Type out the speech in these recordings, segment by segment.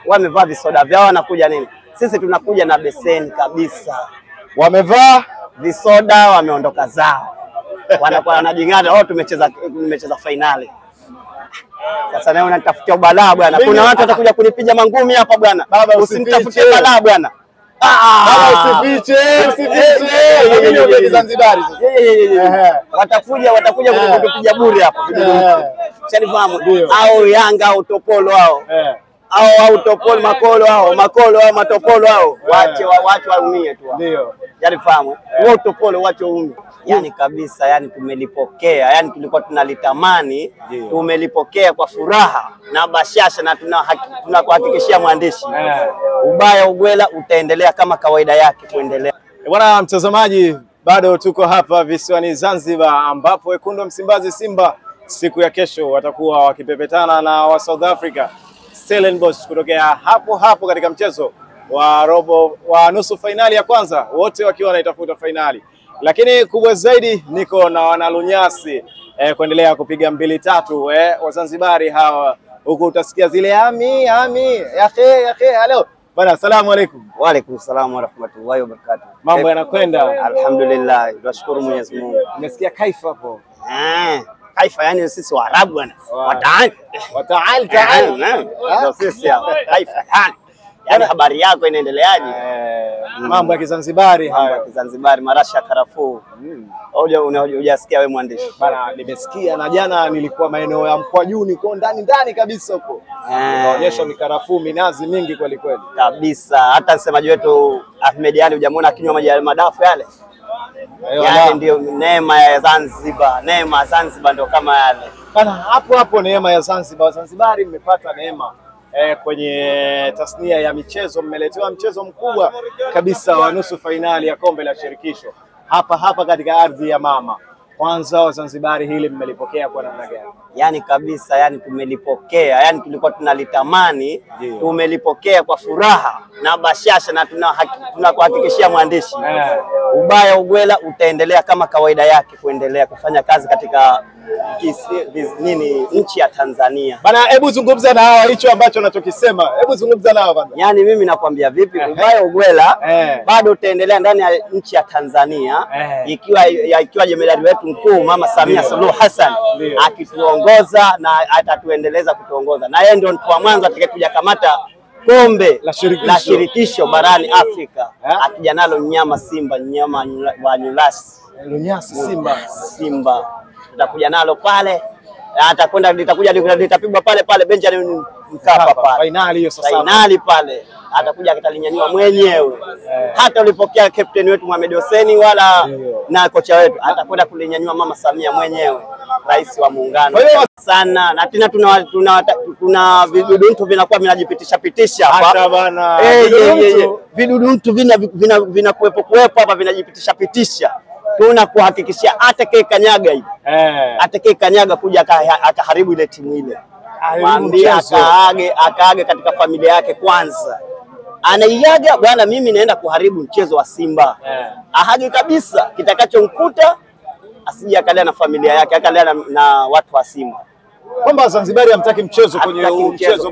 wamevaa visoda vyao wanakuja nini? Sisi tunakuja na beseni kabisa. Wamevaa visoda wameondoka zao. Wanakuwa wanajingana, tumecheza finali. Sasa naona nitafutia balaa bwana. Kuna watu watakuja kunipiga mangumi hapa bwana. Usinitafutie balaa bwana. Baba usifiche. Yeye Zanzibar sasa. Watakuja kutupiga bure hapa. Shanifahamu au Yanga au Topolo hao. Au Topolo makolo hao, matopolo hao. Waache waumie tu. Ndio. Shanifahamu. Wao Topolo waache waumie. Yani kabisa, yani tumelipokea, yani tulikuwa tunalitamani, tumelipokea kwa furaha na bashasha, na tunakuhakikishia mwandishi, ubaya ugwela utaendelea kama kawaida yake kuendelea. Bwana mtazamaji, bado tuko hapa visiwani Zanzibar, ambapo wekundu wa Msimbazi Simba siku ya kesho watakuwa wakipepetana na wa South Africa Stellenbosch kutokea hapo katika mchezo wa nusu fainali ya kwanza, wote wakiwa wanaitafuta fainali. Lakini kubwa zaidi niko na wanalunyasi kuendelea kupiga 2-3 Wazanzibari hawa, huku utasikia zile ami yahe halo bwana. Asalamu alaykum. Wa alaykum salaam wa rahmatullahi wa barakatuh. Mambo yanakwenda? Alhamdulillah, tunashukuru Mwenyezi Mungu. Nimesikia kaifa hapo. Kaifa yani sisi Waarabu bwana. Wataal ndio sisi hapa. Kaifa yani habari yako inaendeleaje? Mambo ya Kizanzibari haya. Mambo ya Kizanzibari, marasha karafuu. Hujasikia wewe mwandishi? Bana, nimesikia na jana nilikuwa maeneo ya Mkwajuni kwa ndani kabisa huko. Inaonyesha mikarafuu, minazi mingi kweli kweli. Kabisa. Hata msemaji wetu Ahmed Ali hujamuona akinywa maji ya madafu yale? Yale ndio neema ya Zanzibar. Neema ya Zanzibar ndio kama yale. Bana, hapo neema ya Zanzibar. Zanzibari mmepata neema. Kwenye tasnia ya michezo mmeletewa mchezo mkubwa kabisa wa nusu fainali ya kombe la shirikisho hapa katika ardhi ya mama. Kwanza Wazanzibari hili mmelipokea kwa namna gani? Yani kabisa, yani tumelipokea, yani tulikuwa tunalitamani, tumelipokea kwa furaha na bashasha, na tunakuhakikishia mwandishi, ubaya ugwela utaendelea kama kawaida yake kuendelea kufanya kazi katika nchi ya Tanzania. Bana, hebu zungumza na hawa hicho ambacho unachokisema. Hebu zungumza nao kwanza. Yani mimi nakwambia vipi, ubaya ugwela bado utaendelea ndani ya nchi ya Tanzania, ikiwa jemadari wetu mkuu Mama Samia Suluhu Hassan akituongoza na atatuendeleza kutuongoza, na yeye ndio mtu wa mwanzo atakayekuja kamata kombe la shirikisho barani Afrika, akija nalo mnyama Simba, mnyama wa Nyulasi. Lunyasi Simba tutakuja nalo pale, litapigwa pale Benjamin Mkapa pale. Finali hiyo sasa. Finali pale atakuja akitalinyanyua mwenyewe. Hata ulipokea captain wetu Mohamed Hussein wala na kocha wetu, atakwenda kulinyanyua Mama Samia mwenyewe, rais wa muungano sana. Na tena tuna vidudu vinakuwa vinajipitisha hapa bana. Vidudu vinakuwepo hapa vinajipitisha. Tunakuhakikishia atakayekanyaga hivi, atakayekanyaga kuja akaharibu ile timu ile, mwambie akaage katika familia yake kwanza. Anaiaga bwana, mimi naenda kuharibu mchezo wa Simba. Ahage kabisa, kitakachomkuta asije akalia na familia yake, akalia na watu wa Simba. Kwamba Zanzibari hamtaki mchezo kwenye mchezo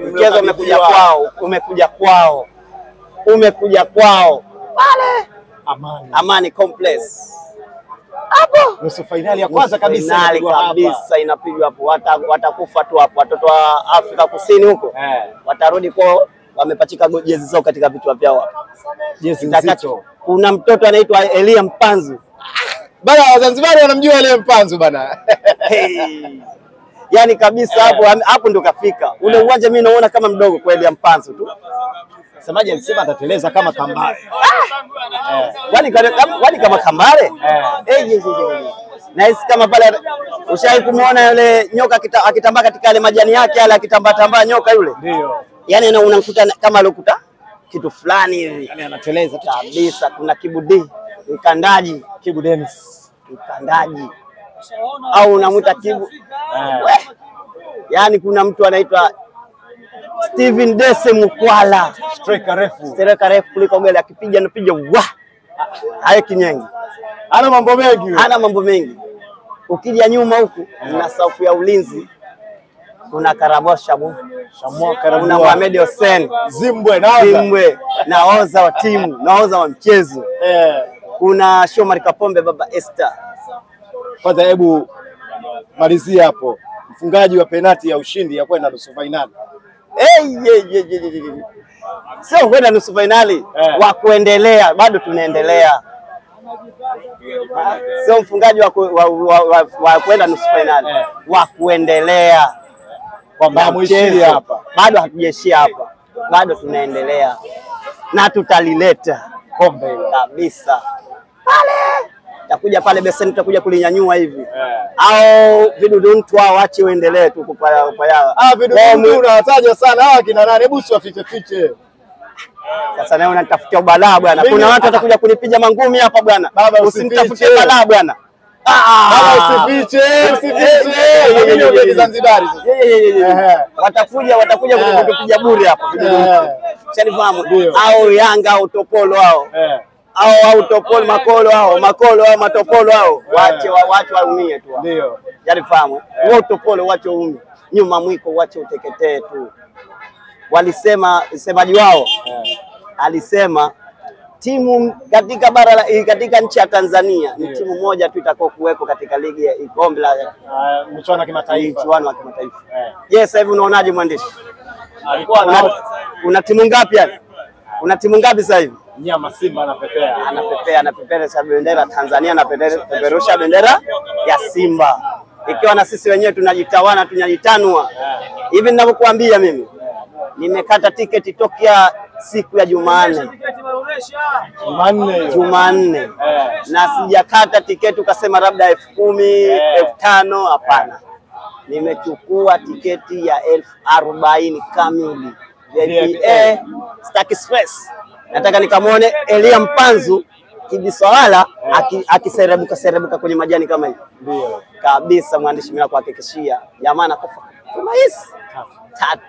umekuja kwao pale Amani Complex. Hapo nusu fainali ya kwanza kabisa inapigwa hapo. Watakufa tu hapo watoto wa Afrika Kusini huko. Watarudi kwa wamepachika jezi zao katika vichwa vyao hapo. Jezi nzito. Kuna mtoto anaitwa Elia Mpanzu. Bana, Wazanzibari wanamjua Elia Mpanzu bana. Yani kabisa hapo ndo kafika. Ule uwanja mimi naona kama mdogo kwa Elia Mpanzu tu. Semaji alisema atateleza kama Kambare. Wali kama Kambare? Na hisi kama pale ushawahi kumuona yule nyoka akitambaa katika yale majani yake yale, akitambaa nyoka yule? Ndio. Yani unamkuta kama alokuta kitu fulani hivi. Yani anateleza kabisa. Kuna mkandaji, Kibu Dennis. Mkandaji. Au unamuita Kibu. Yani kuna mtu anaitwa Steven Dese Mukwala, striker refu kuliko goli, akipiga hayo kinyengi. Ana mambo mengi. Ukija nyuma huku na safu ya ulinzi kuna Karabwa Shamwa Karabwa, kuna Mohamed Hussein Zimbwe naoza wa timu, naoza wa mchezo. Kuna Shomari Kapombe, baba Esther. Kwanza hebu malizia hapo, mfungaji wa penati ya ushindi ya kwenda nusu finali. Sio kwenda nusu finali, wa kuendelea, bado tunaendelea. Sio mfungaji wa kwenda nusu finali, wa kuendelea. Kwamba mwishiria hapa. Bado hatujaishia hapa. Bado tunaendelea. Na tutalileta kombe hilo kabisa. Pale takuja pale beseni, tutakuja kulinyanyua hivi. Au vidudu mtu wao waache uendelee tu kupaya. Vidudu unawataja sana hawa kina nani? Hebu usiwafiche. Sasa leo unatafutia balaa bwana. Kuna watu watakuja kunipiga mangumi hapa bwana. Baba usinitafutie balaa bwana. Baba usifiche. Mimi ni Zanzibari sasa. Watakuja kutupiga bure hapa vidudu. Shanifahamu au Yanga au Topolo hao. Au Topolo Makolo hao, Matopolo hao. Waache waumie tu. Ndio. Shanifahamu. Wao Topolo waache waumie. Nyuma mwiko waache uteketee tu. Walisema msemaji wao alisema timu katika katika nchi ya Tanzania ni timu moja tu itakao kuweko katika ligi ya kombe la mchuano wa kimataifa. Yes, sasa hivi unaonaje mwandishi? Alikuwa una timu ngapi yani? Una timu ngapi sasa hivi? Mnyama Simba anapepea sababu bendera Tanzania, anapeperusha bendera ya Simba. Ikiwa na sisi wenyewe tunajitawana, tunajitanua. Hivi ninavyokuambia mimi nimekata tiketi tokea siku ya Jumanne. Na sijakata tiketi ukasema labda 10,000, 5,000, hapana. Nimechukua tiketi ya 40,000 kamili. Staki stress. Nataka nikamwone Elia Mpanzu Kibisawala akiserebuka kwenye majani kama hivi. Ndio. Kabisa mwandishi, mimi nakuhakikishia jamaa anakufa. Tatu.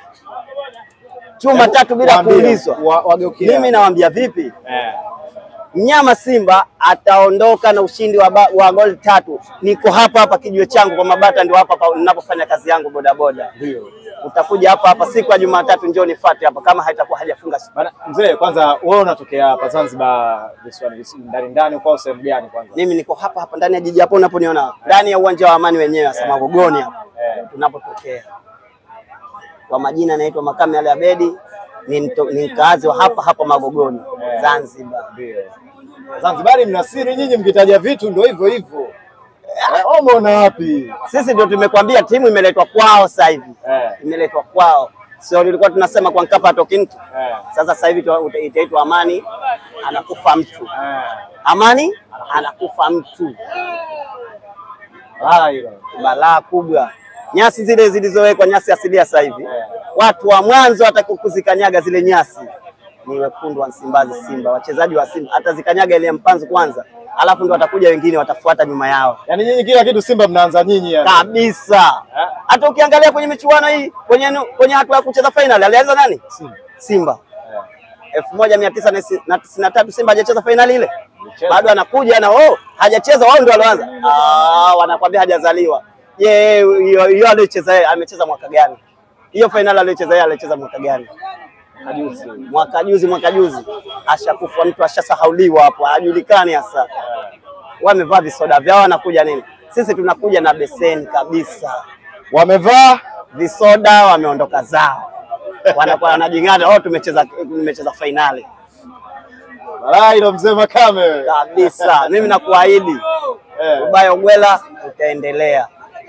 Chuma tatu bila kuulizwa. Mimi nawaambia vipi? Mnyama Simba ataondoka na ushindi wa goli 3. Niko hapa kijiwe changu kwa Mabata, ndio hapa ninapofanya kazi yangu bodaboda. Ndio. Utakuja hapa siku ya Jumatatu, njoo nifuate hapa kama haitakuwa hajafunga. Mzee, kwanza wewe unatokea hapa Zanzibar ndani kwa sehemu gani kwanza? Mimi niko hapa ndani ya jiji hapo unaponiona. Ndani ya uwanja wa Amani wenyewe hasa Magogoni hapa. Tunapotokea. Kwa majina naitwa Makame Ali Abedi, ni mkaazi wa hapa Magogoni, Zanzibar. Ndio. Zanzibar mna siri nyinyi, mkitaja vitu ndio hivyo. Umeona wapi? Sisi ndio tumekwambia timu imeletwa kwao sasa hivi. Imeletwa kwao. Sio tulikuwa tunasema kwa Nkapa atoki mtu. Sasa hivi itaitwa Amani anakufa mtu. Amani anakufa mtu. Balaa kubwa. Nyasi zile zilizowekwa, nyasi asilia sasa hivi. Watu wa mwanzo watakuzikanyaga zile nyasi ni wekundu wa Msimbazi, Simba. Wachezaji wa Simba atazikanyaga ile Mpanzu kwanza, alafu ndio watakuja wengine watafuata nyuma yao. Yaani nyinyi kila kitu Simba mnaanza nyinyi yani. Kabisa. Hata ukiangalia kwenye michuano hii, kwenye hatua ya kucheza final alianza nani? Simba. 1993 Simba hajacheza finali ile. Bado anakuja na hajacheza, wao ndio walioanza. Wanakuambia hajazaliwa. Hiyo alicheza yeye amecheza mwaka gani? Hiyo finali alicheza yeye alicheza mwaka gani? Mwaka juzi. Ashakufa mtu, ashasahauliwa hapo, hajulikani hasa. Wamevaa visoda vyao wanakuja nini? Sisi tunakuja na beseni kabisa. Wamevaa visoda wameondoka zao. Wanakuwa wanajingana, tumecheza finali. Hilo mzee Makame kabisa. Mimi nakuahidi ubaya ugwela utaendelea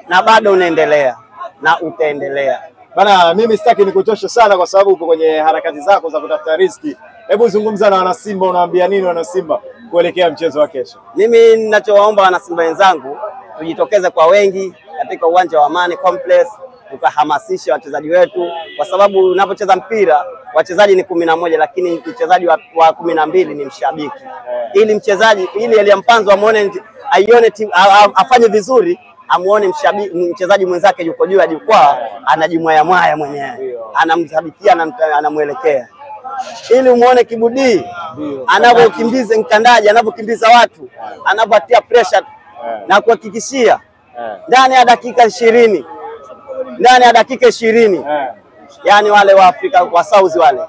na bado unaendelea na utaendelea. Bana, mimi sitaki nikuchoshe sana kwa sababu uko kwenye harakati zako za kutafuta riziki. Hebu zungumza na wana Simba, unawaambia nini wana Simba kuelekea mchezo wa kesho? Mimi ninachowaomba wana Simba wenzangu, tujitokeze kwa wengi katika uwanja wa Amani Complex, tukahamasisha wachezaji wetu, kwa sababu unapocheza mpira wachezaji ni 11 lakini mchezaji wa 12 ni mshabiki. Ili mchezaji Elia Mpanzu amuone, aione afanye vizuri, amuone mchezaji mwenzake yuko juu ya jukwaa anajimwaya mwenyewe, anamshabikia na anamuelekea, ili umuone Kibudi anavyokimbiza mkandaji, anavyokimbiza watu, anavyotia pressure na kuhakikishia ndani ya dakika 20 ndani ya dakika 20. Yani wale wa Afrika wa South wale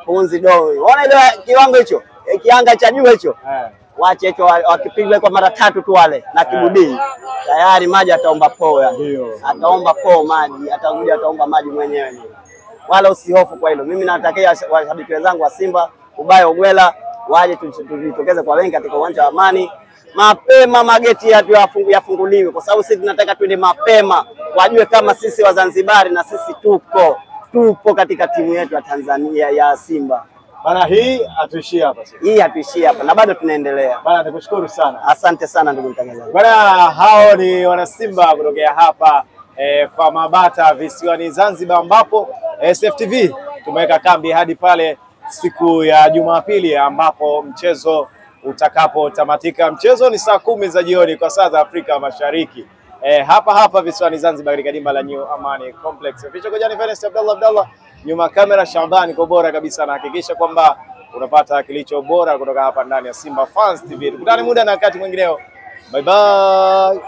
punzi doi, unaona ile kiwango hicho, kianga cha juu hicho, waache hicho, wakipigwa kwa mara 3 tu wale na kibudii tayari maji ataomba poa, ataomba poa maji, atakuja ataomba maji mwenyewe. Wala usihofu kwa hilo. Mimi natakia washabiki wenzangu wa Simba ubaya ugwela waje tujitokeze kwa wengi katika uwanja wa Amani mapema, mageti yafunguliwe, kwa sababu sisi tunataka twende mapema, wajue kama sisi Wazanzibari na sisi tupo katika timu yetu ya Tanzania ya Simba. Bana, hii hatuishii hapa sasa. Hii hatuishii hapa na bado tunaendelea. Bana, nikushukuru sana. Asante sana ndugu mtangazaji. Bana, hao ni wana Simba kutokea hapa kwa Mabata visiwani Zanzibar, ambapo SFTV tumeweka kambi hadi pale siku ya Jumapili ambapo mchezo utakapotamatika. Mchezo ni saa 10 za jioni kwa saa za Afrika Mashariki. Hapa visiwani Zanzibar katika dimba la New Amani Complex. Ficho Kojani Fenest Abdallah, nyuma kamera Shabani kwa bora kabisa, na hakikisha kwamba unapata kilicho bora kutoka hapa ndani ya Simba Fans TV. Tukutane muda na wakati mwingineo. Bye bye.